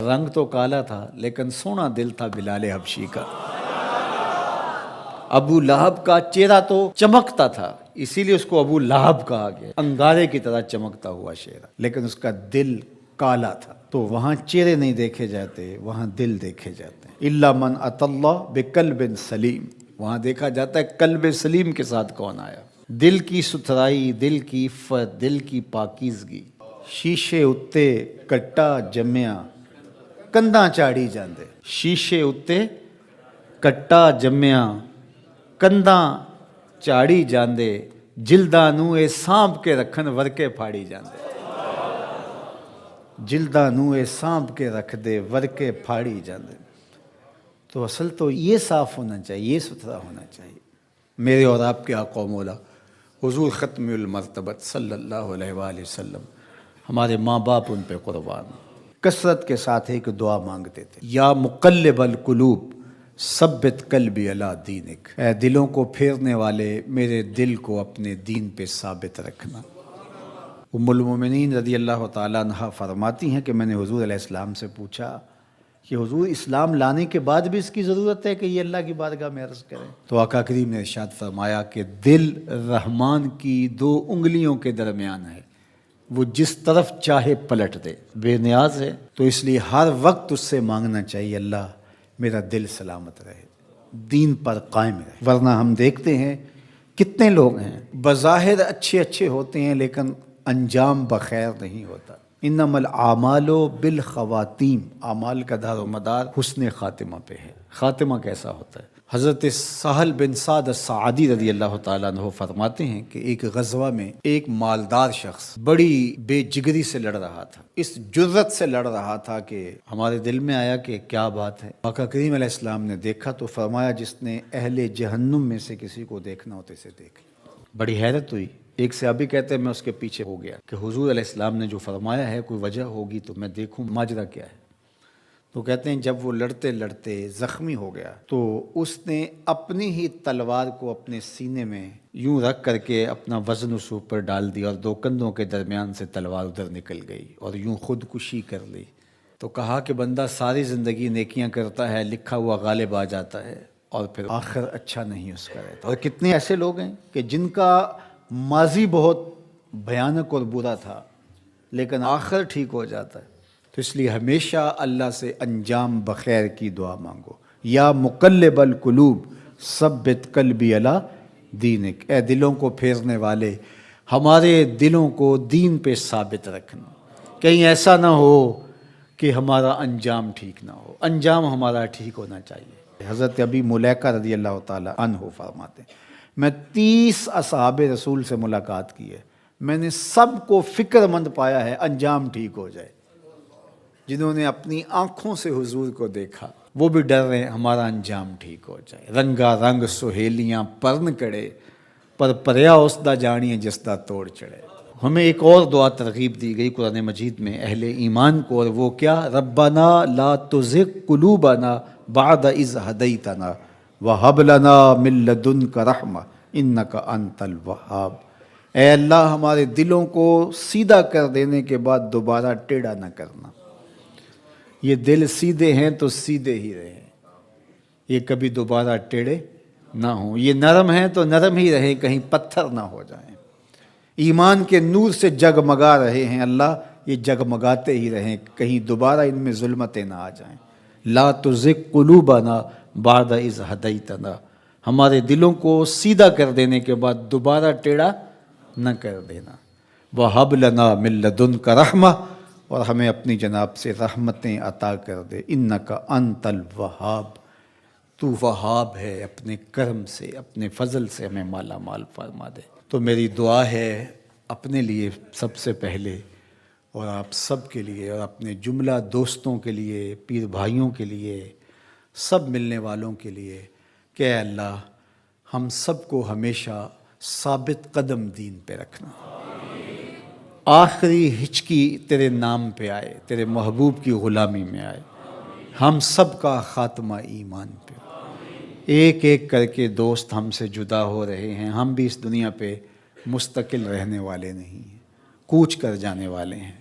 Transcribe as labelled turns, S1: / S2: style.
S1: رنگ تو کالا تھا لیکن سونا دل تھا بلال حبشی کا۔ ابو لہب کا چہرہ تو چمکتا تھا، اسی لیے اس کو ابو لہب کہا گیا، انگارے کی طرح چمکتا ہوا چہرہ، لیکن اس کا دل کالا تھا۔ تو وہاں چہرے نہیں دیکھے جاتے، وہاں دل دیکھے جاتے ہیں۔ الا من اتى اللہ بقلب سلیم، وہاں دیکھا جاتا ہے قلب سلیم کے ساتھ کون آیا۔ دل کی ستھرائی، دل کی عفت، دل کی پاکیزگی۔ شیشے اتے کٹا جمیا کندا چاڑی جاندے، شیشے اتے کٹا جمیا کندا چاڑی جاندے، جلداں نوں اے سانپ کے رکھن ورکے پھاڑی جاندے، جلداں نوں اے سانپ کے رکھ دے ورکے پھاڑی جاندے۔ تو اصل تو یہ صاف ہونا چاہیے، یہ ستھرا ہونا چاہیے۔ میرے اور آپ کے آقا و مولا حضور ختم المرتبت صلی اللہ علیہ وآلہ وسلم، ہمارے ماں باپ ان پہ قربان، کثرت کے ساتھ ایک دعا مانگتے تھے، یا مقلب القلوب ثبت قلبی علی دینک، اے دلوں کو پھیرنے والے میرے دل کو اپنے دین پہ ثابت رکھنا۔ ام المومنین رضی اللہ تعالیٰ عنہ فرماتی ہیں کہ میں نے حضور علیہ السلام سے پوچھا کہ حضور اسلام لانے کے بعد بھی اس کی ضرورت ہے کہ یہ اللہ کی بارگاہ میں عرض کریں؟ تو آقا کریم نے ارشاد فرمایا کہ دل رحمان کی دو انگلیوں کے درمیان ہے، وہ جس طرف چاہے پلٹ دے، بے نیاز ہے، تو اس لیے ہر وقت اس سے مانگنا چاہیے اللہ میرا دل سلامت رہے، دین پر قائم رہے۔ ورنہ ہم دیکھتے ہیں کتنے لوگ ہیں بظاہر اچھے اچھے ہوتے ہیں لیکن انجام بخیر نہیں ہوتا۔ انما الاعمال بالخواتیم، اعمال کا دار و مدار حسن خاتمہ پہ ہے۔ خاتمہ کیسا ہوتا ہے؟ حضرت سہل بن سعد الساعدی رضی اللہ تعالیٰ عنہ فرماتے ہیں کہ ایک غزوہ میں ایک مالدار شخص بڑی بے جگری سے لڑ رہا تھا، اس جرت سے لڑ رہا تھا کہ ہمارے دل میں آیا کہ کیا بات ہے۔ آقا کریم علیہ السلام نے دیکھا تو فرمایا جس نے اہل جہنم میں سے کسی کو دیکھنا ہوتے سے دیکھ۔ بڑی حیرت ہوئی۔ ایک صحابی کہتے ہیں میں اس کے پیچھے ہو گیا کہ حضور علیہ السلام نے جو فرمایا ہے کوئی وجہ ہوگی تو میں دیکھوں ماجرا کیا ہے۔ تو کہتے ہیں جب وہ لڑتے لڑتے زخمی ہو گیا تو اس نے اپنی ہی تلوار کو اپنے سینے میں یوں رکھ کر کے اپنا وزن اس اوپر ڈال دیا اور دو کندھوں کے درمیان سے تلوار ادھر نکل گئی اور یوں خودکشی کر لی۔ تو کہا کہ بندہ ساری زندگی نیکیاں کرتا ہے، لکھا ہوا غالب آ جاتا ہے اور پھر آخر اچھا نہیں اس کا رہتا۔ اور کتنے ایسے لوگ ہیں کہ جن کا ماضی بہت بھیانک اور برا تھا لیکن آخر ٹھیک ہو جاتا ہے۔ تو اس لیے ہمیشہ اللہ سے انجام بخیر کی دعا مانگو۔ یا مقلب القلوب ثبت قلبی علی دینک، اے دلوں کو پھیرنے والے ہمارے دلوں کو دین پہ ثابت رکھنا، کہیں ایسا نہ ہو کہ ہمارا انجام ٹھیک نہ ہو، انجام ہمارا ٹھیک ہونا چاہیے۔ حضرت ابی ملیکہ رضی اللہ تعالیٰ عنہ فرماتے ہیں میں 30 اصحاب رسول سے ملاقات کی ہے، میں نے سب کو فکر مند پایا ہے انجام ٹھیک ہو جائے۔ جنہوں نے اپنی آنکھوں سے حضور کو دیکھا وہ بھی ڈر رہے ہیں ہمارا انجام ٹھیک ہو جائے۔ رنگا رنگ سہیلیاں پرن کڑے، پر پریا اس دا جانیے جس دا توڑ چڑھے۔ ہمیں ایک اور دعا ترغیب دی گئی قرآن مجید میں اہل ایمان کو، اور وہ کیا؟ ربنا لا تزغ قلوبنا بعد اذ ہدیتنا وہب لنا من لدنک رحمہ انک انت الوہاب، اے اللہ ہمارے دلوں کو سیدھا کر دینے کے بعد دوبارہ ٹیڑھا نہ کرنا۔ یہ دل سیدھے ہیں تو سیدھے ہی رہیں، یہ کبھی دوبارہ ٹیڑھے نہ ہوں۔ یہ نرم ہیں تو نرم ہی رہیں، کہیں پتھر نہ ہو جائیں۔ ایمان کے نور سے جگمگا رہے ہیں اللہ، یہ جگمگاتے ہی رہیں، کہیں دوبارہ ان میں ظلمتیں نہ آ جائیں۔ لا تزغ قلوبنا بعد اذ ہدیتنا، ہمارے دلوں کو سیدھا کر دینے کے بعد دوبارہ ٹیڑھا نہ کر دینا۔ وَهَبْ لَنَا مِن لَدُنْكَ رَحْمَةً، اور ہمیں اپنی جناب سے رحمتیں عطا کر دے۔ اِنَّكَ أَنْتَ الْوَهَّابُ، تو وہاب ہے، اپنے کرم سے اپنے فضل سے ہمیں مالا مال فرما دے۔ تو میری دعا ہے اپنے لیے سب سے پہلے اور آپ سب کے لیے اور اپنے جملہ دوستوں کے لیے، پیر بھائیوں کے لیے، سب ملنے والوں کے لیے کہ اے اللہ ہم سب کو ہمیشہ ثابت قدم دین پہ رکھنا، آخری ہچکی تیرے نام پہ آئے، تیرے محبوب کی غلامی میں آئے، ہم سب کا خاتمہ ایمان پہ۔ ایک ایک کر کے دوست ہم سے جدا ہو رہے ہیں، ہم بھی اس دنیا پہ مستقل رہنے والے نہیں ہیں، کوچ کر جانے والے ہیں۔